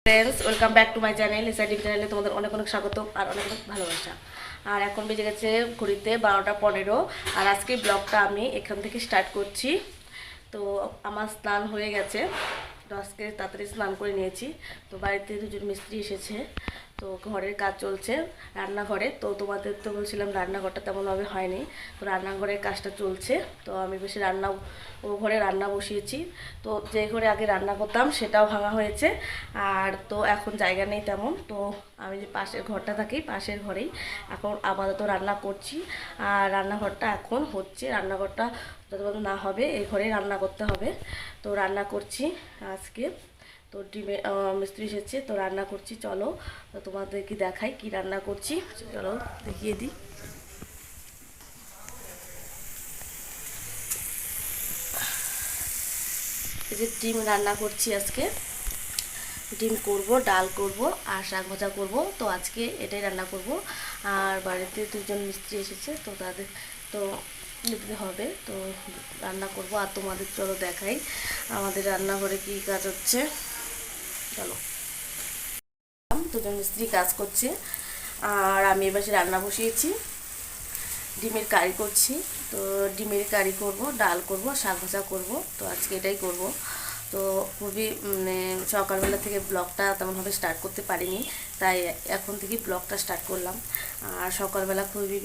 Friends, welcome back to my channel. এসআইডিং চ্যানেলে তোমাদের অনেক অনেক স্বাগত আর অনেক অনেক ভালোবাসা। আর এখন বেজে গেছে ঘড়িতে 12টা 15। আর আজকে ব্লগটা আমি এখান থেকে স্টার্ট করছি। তো আমার স্নান হয়ে গেছে, তো আজকে তাড়াতাড়ি স্নান করে নিয়েছি। তো বাড়িতে দুজন মিস্ত্রি এসেছে, তো ঘরের কাজ চলছে রান্নাঘরে। তো তোমাদের তো বলছিলাম রান্নাঘরটা তেমনভাবে হয়নি, তো রান্নাঘরের কাজটা চলছে। তো আমি বেশি ও ঘরে রান্না বসিয়েছি। তো যে ঘরে আগে রান্না করতাম সেটাও ভাঙা হয়েছে, আর তো এখন জায়গা নেই তেমন। তো আমি যে পাশের ঘরটা থাকি, পাশের ঘরেই এখন আপাতত রান্না করছি। আর রান্নাঘরটা এখন হচ্ছে, রান্নাঘরটা যতক্ষণ না হবে এই ঘরেই রান্না করতে হবে। তো রান্না করছি আজকে। তো ডিমে মিস্ত্রি এসেছে, তো রান্না করছি। চলো তো তোমাদেরকে দেখাই কি রান্না করছি, চলো দেখিয়ে দিই। এই যে ডিম রান্না করছি আজকে। ডিম করব, ডাল করব আর শাক ভাজা করব। তো আজকে এটাই রান্না করব। আর বাড়িতে দুজন মিস্ত্রি এসেছে, তো তাদের তো নিতে হবে। তো রান্না করব। আর তোমাদের চলো দেখাই আমাদের রান্নাঘরে কি কাজ হচ্ছে। চলো, দুজন মিস্ত্রি কাজ করছে আর আমি এবার রান্না বসিয়েছি। ডিমের কারি করছি। তো ডিমের কারি করব, ডাল করব, শাক ভাজা করব। তো আজকে এটাই করব। তো খুবই মানে সকালবেলা থেকে ব্লগটা তেমনভাবে স্টার্ট করতে পারিনি, তাই এখন থেকে ব্লগটা স্টার্ট করলাম। আর সকালবেলা খুবই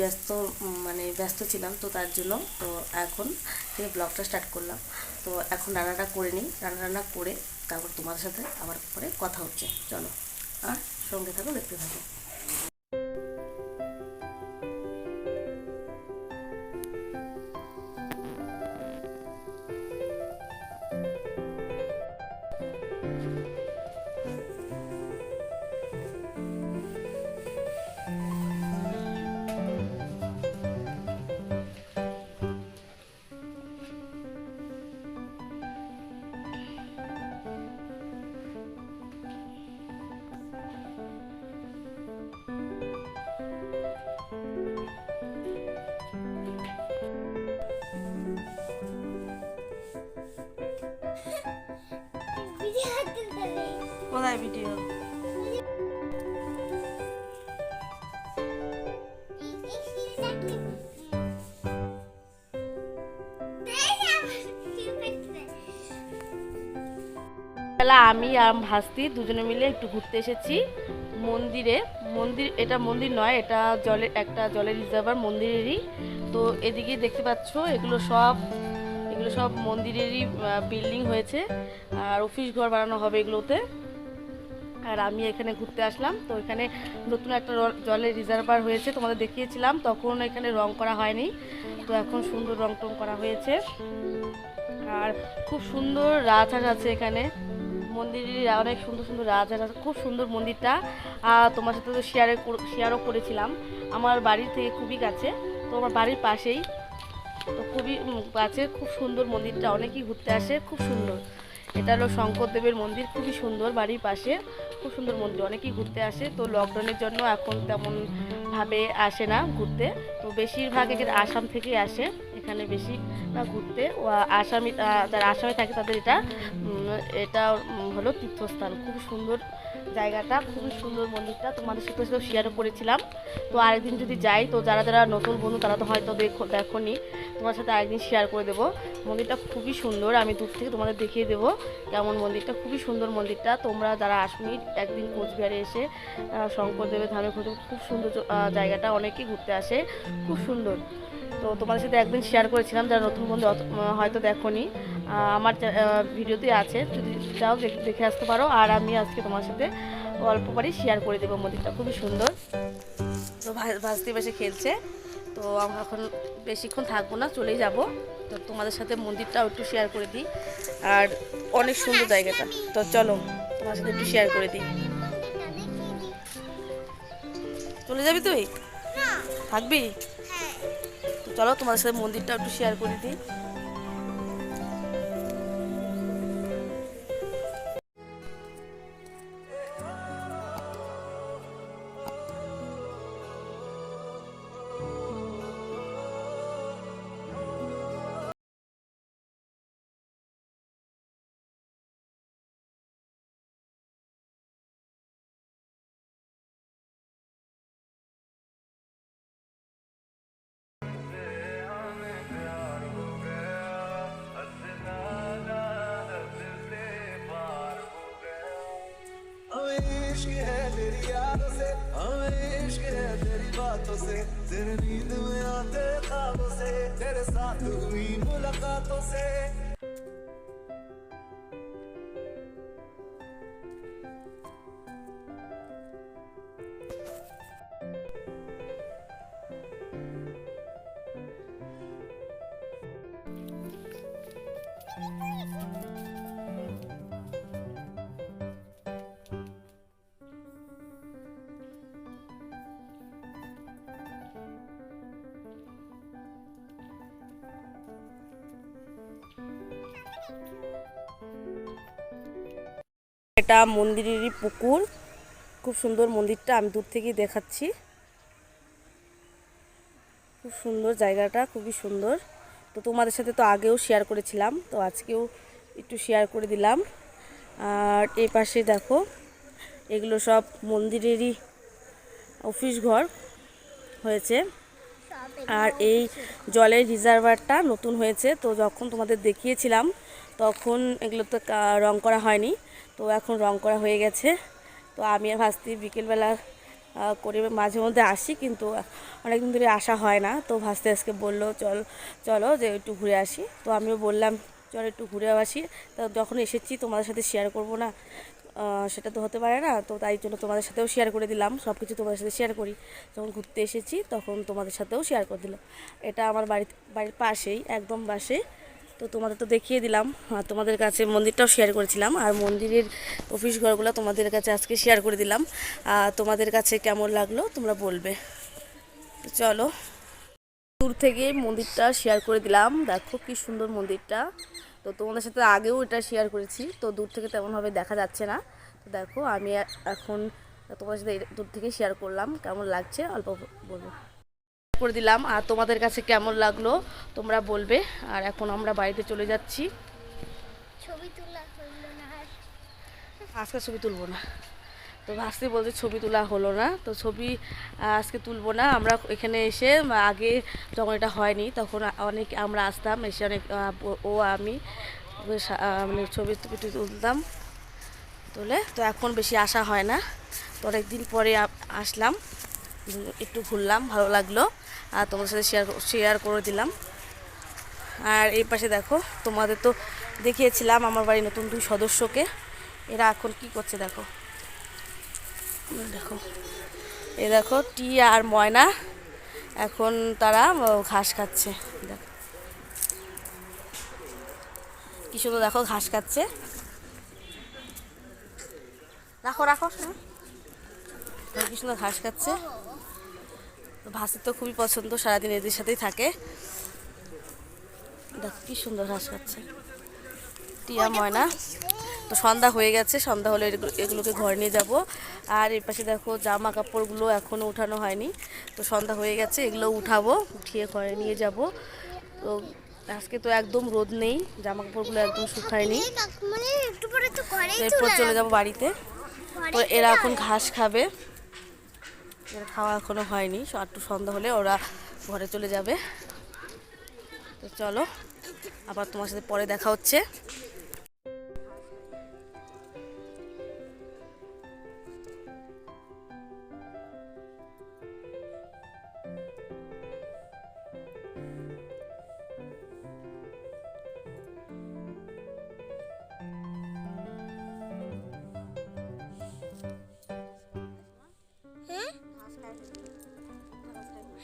ব্যস্ত ছিলাম, তো তার জন্য তো এখন থেকে ব্লগটা স্টার্ট করলাম। তো এখন রান্নাটা করে নিই, রান্না করে তারপর তোমাদের সাথে আবার পরে কথা হচ্ছে। চলো, আর সঙ্গে থাকো, দেখতে থাকো। কোথায় ভিডিও? বেলা আমি আর ভাস্তি দুজনে মিলে একটু ঘুরতে এসেছি মন্দিরে। এটা মন্দির নয়, এটা জলের রিজার্ভার মন্দিরেরই। তো এদিকে দেখতে পাচ্ছ এগুলো সব মন্দিরেরই বিল্ডিং হয়েছে, আর অফিস ঘর বানানো হবে এগুলোতে। আর আমি এখানে ঘুরতে আসলাম। তো এখানে নতুন একটা জলের রিজার্ভার হয়েছে, তোমাদের দেখিয়েছিলাম, তখন এখানে রং করা হয়নি। তো এখন সুন্দর রং টং করা হয়েছে। আর খুব সুন্দর রাজহাঁস আছে এখানে। মন্দিরের অনেক সুন্দর সুন্দর রাজহাঁস আছে, খুব সুন্দর মন্দিরটা। তোমার সাথে তো শেয়ারও করেছিলাম। আমার বাড়ির থেকে খুবই কাছে, তো আমার বাড়ির পাশেই। তো খুবই কাছে, খুব সুন্দর মন্দিরটা, অনেকেই ঘুরতে আসে, খুব সুন্দর। এটা হলো শঙ্করদেবের মন্দির, খুবই সুন্দর, বাড়ির পাশে খুব সুন্দর মন্দির, অনেকেই ঘুরতে আসে। তো লকডাউনের জন্য এখন তেমনভাবে আসে না ঘুরতে। তো বেশিরভাগ এখানে আসাম থেকেই আসে এখানে বেশি ঘুরতে। আসামি যারা আসামে থাকে তাদের এটা হলো তীর্থস্থান। খুব সুন্দর জায়গাটা, খুবই সুন্দর মন্দিরটা, তোমাদের সাথে শেয়ারও করেছিলাম। তো আরেকদিন যদি যাই, তো যারা যারা নতুন বন্ধু তারা তো হয়তো দেখোনি, তোমার সাথে আরেকদিন শেয়ার করে দেবো। মন্দিরটা খুবই সুন্দর, আমি দূর থেকে তোমাদের দেখিয়ে দেবো কেমন মন্দিরটা। খুবই সুন্দর মন্দিরটা, তোমরা যারা আসনি একদিন কোচবিহারে এসে শঙ্করদেবের ধামে ঘুরতে, খুব সুন্দর জায়গাটা, অনেকেই ঘুরতে আসে, খুব সুন্দর। তো তোমাদের সাথে একদিন শেয়ার করেছিলাম, যারা নতুন বন্ধু হয়তো দেখোনি, আমার ভিডিওতে আছে, যদি চাও দেখে আসতে পারো। আর আমি আজকে তোমার সাথে অল্প বাড়ি শেয়ার করে দেবো মন্দিরটা, খুবই সুন্দর। তো ভাসতে বসে খেলছে। তো আমরা এখন বেশিক্ষণ থাকবো না, চলেই যাব। তো তোমাদের সাথে মন্দিরটাও একটু শেয়ার করে দিই। আর অনেক সুন্দর জায়গাটা। তো চলো তোমার সাথে একটু শেয়ার করে দিই। চলে যাবি তুই? থাকবি? তো চলো তোমাদের সাথে মন্দিরটা একটু শেয়ার করে দিই। इश्क है तेरी यादों से, हमें इश्क है तेरी बातों से, तेरे नींद में आते ख्वाबों से, तेरे साथ हुई मुलाकातों से। এটা মন্দিরেরই পুকুর, খুব সুন্দর মন্দিরটা, আমি দূর থেকেই দেখাচ্ছি। খুব সুন্দর জায়গাটা, খুবই সুন্দর। তো তোমাদের সাথে তো আগেও শেয়ার করেছিলাম, তো আজকেও একটু শেয়ার করে দিলাম। আর এই পাশে দেখো, এগুলো সব মন্দিরেরই অফিস ঘর হয়েছে। আর এই জলের রিজার্ভারটা নতুন হয়েছে, তো যখন তোমাদের দেখিয়েছিলাম তখন এগুলো তো রং করা হয়নি, তো এখন রং করা হয়ে গেছে। তো আমি আর ভাস্তি বিকেলবেলা করে মাঝে মধ্যে আসি, কিন্তু অনেকদিন ধরে আসা হয় না। তো ভাস্তি আজকে বললো চলো যে একটু ঘুরে আসি, তো আমিও বললাম চল একটু ঘুরে আসি। তো যখন এসেছি তোমাদের সাথে শেয়ার করব না, সেটা তো হতে পারে না, তো তাই জন্য তোমাদের সাথেও শেয়ার করে দিলাম। সব কিছু তোমাদের সাথে শেয়ার করি, যখন ঘুরতে এসেছি তখন তোমাদের সাথেও শেয়ার করে দিলাম। এটা আমার বাড়ির পাশেই, একদম পাশে। তো তোমাদের তো দেখিয়ে দিলাম, আর তোমাদের কাছে মন্দিরটাও শেয়ার করেছিলাম, আর মন্দিরের অফিস ঘরগুলো তোমাদের কাছে আজকে শেয়ার করে দিলাম। তোমাদের কাছে কেমন লাগলো তোমরা বলবে। তো চলো, দূর থেকে মন্দিরটা শেয়ার করে দিলাম, দেখো কি সুন্দর মন্দিরটা। তো তোমাদের সাথে আগেও এটা শেয়ার করেছি, তো দূর থেকে তেমনভাবে দেখা যাচ্ছে না। তো দেখো আমি এখন তোমাদের সাথে দূর থেকে শেয়ার করলাম, কেমন লাগছে অল্প বলবো করে দিলাম। আর তোমাদের কাছে কেমন লাগলো তোমরা বলবে। আর এখন আমরা বাড়িতে চলে যাচ্ছি। ছবি তোলা হলো না, আজকে ছবি তুলবো না, তো ভাস্তি বলছে ছবি তোলা হলো না, তো ছবি আজকে তুলবো না। আমরা এখানে এসে আগে যখন এটা হয়নি তখন অনেক আমরা আসতাম, এসে অনেক ও আমি মানে ছবি তুলতাম তুলে। তো এখন বেশি আসা হয় না, তো অনেক দিন পরে আসলাম, একটু ঘুরলাম, ভালো লাগলো, আর তোমাদের সাথে শেয়ার করে দিলাম। আর এই পাশে দেখো, তোমাদের তো দেখিয়েছিলাম আমার বাড়ির নতুন 2 সদস্যকে, এরা এখন কি করছে দেখো। দেখো এই দেখো টিয়া আর ময়না, এখন তারা ঘাস খাচ্ছে। দেখো কি সুন্দর, দেখো ঘাস খাচ্ছে। রাখো রাখো, কি সুন্দর ঘাস খাচ্ছে। তো ভাসির তো খুবই পছন্দ, সারাদিন এদের সাথেই থাকে। দেখো কি সুন্দর ঘাস খাচ্ছে টিয়া ময়না। তো সন্ধ্যা হয়ে গেছে, সন্ধ্যা হলে এগুলোকে ঘরে নিয়ে যাব। আর এর পাশে দেখো জামা কাপড়গুলো এখনও উঠানো হয়নি, তো সন্ধ্যা হয়ে গেছে, এগুলো উঠাবো, উঠিয়ে ঘরে নিয়ে যাব। তো আজকে তো একদম রোদ নেই, জামা কাপড়গুলো একদম শুকায়নি, এরপর চলে যাব বাড়িতে। তো এরা এখন ঘাস খাবে, এরা খাওয়া এখনো হয়নি, একটু সন্ধ্যা হলে ওরা ঘরে চলে যাবে। তো চলো, আবার তোমার সাথে পরে দেখা হচ্ছে।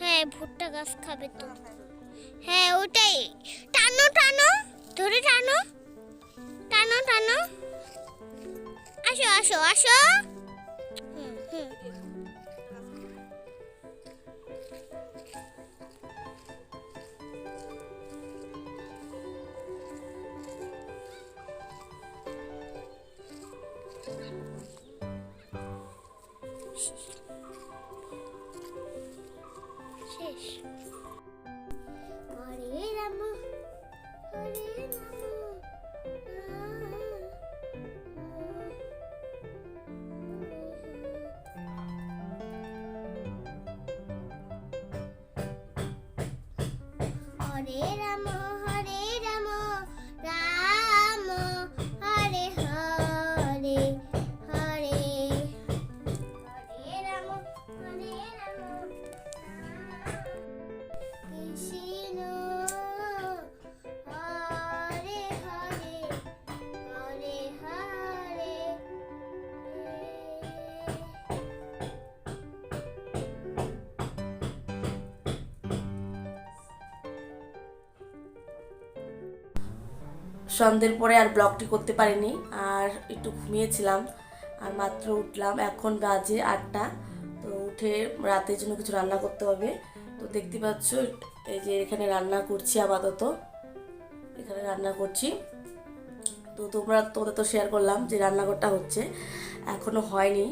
হ্যাঁ ভুট্টা গাছ খাবে তো। হ্যাঁ ওটাই, টানো টানো, ধরে টানো টানো টানো, আসো আসো আসো। হুম হুম, শেষ। হরে রাম হরে রাম হরে রাম, রাম হরে হরে, হরে সন্ধ্যের পরে আর ব্লগটি করতে পারিনি, আর একটু ঘুমিয়েছিলাম, আর মাত্র উঠলাম। এখন বাজে 8টা। তো উঠে রাতের জন্য কিছু রান্না করতে হবে। তো দেখতে পাচ্ছ এই যে এখানে রান্না করছি, আপাতত এখানে রান্না করছি। তো তোদের তো শেয়ার করলাম যে রান্নাঘরটা হচ্ছে, এখনও হয়নি।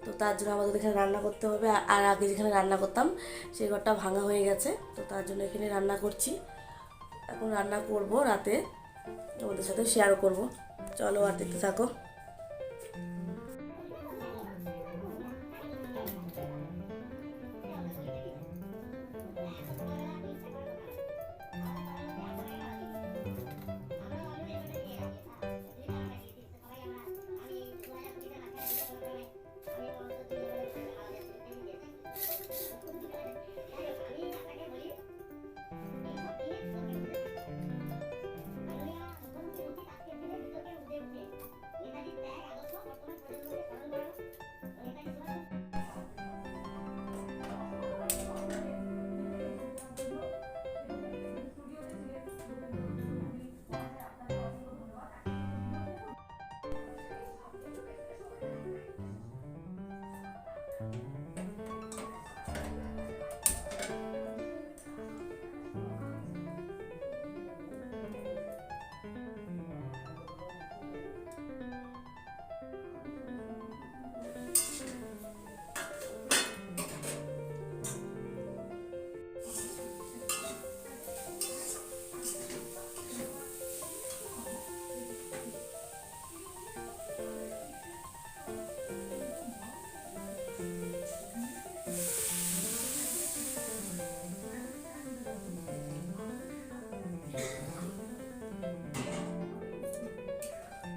তো তার জন্য আমাদের এখানে রান্না করতে হবে। আর আগে যেখানে রান্না করতাম সেই ঘরটা ভাঙা হয়ে গেছে, তো তার জন্য এখানে রান্না করছি। এখন রান্না করব রাতে, তোমাদের সাথে শেয়ার করব। চলো আর দেখতে থাকো।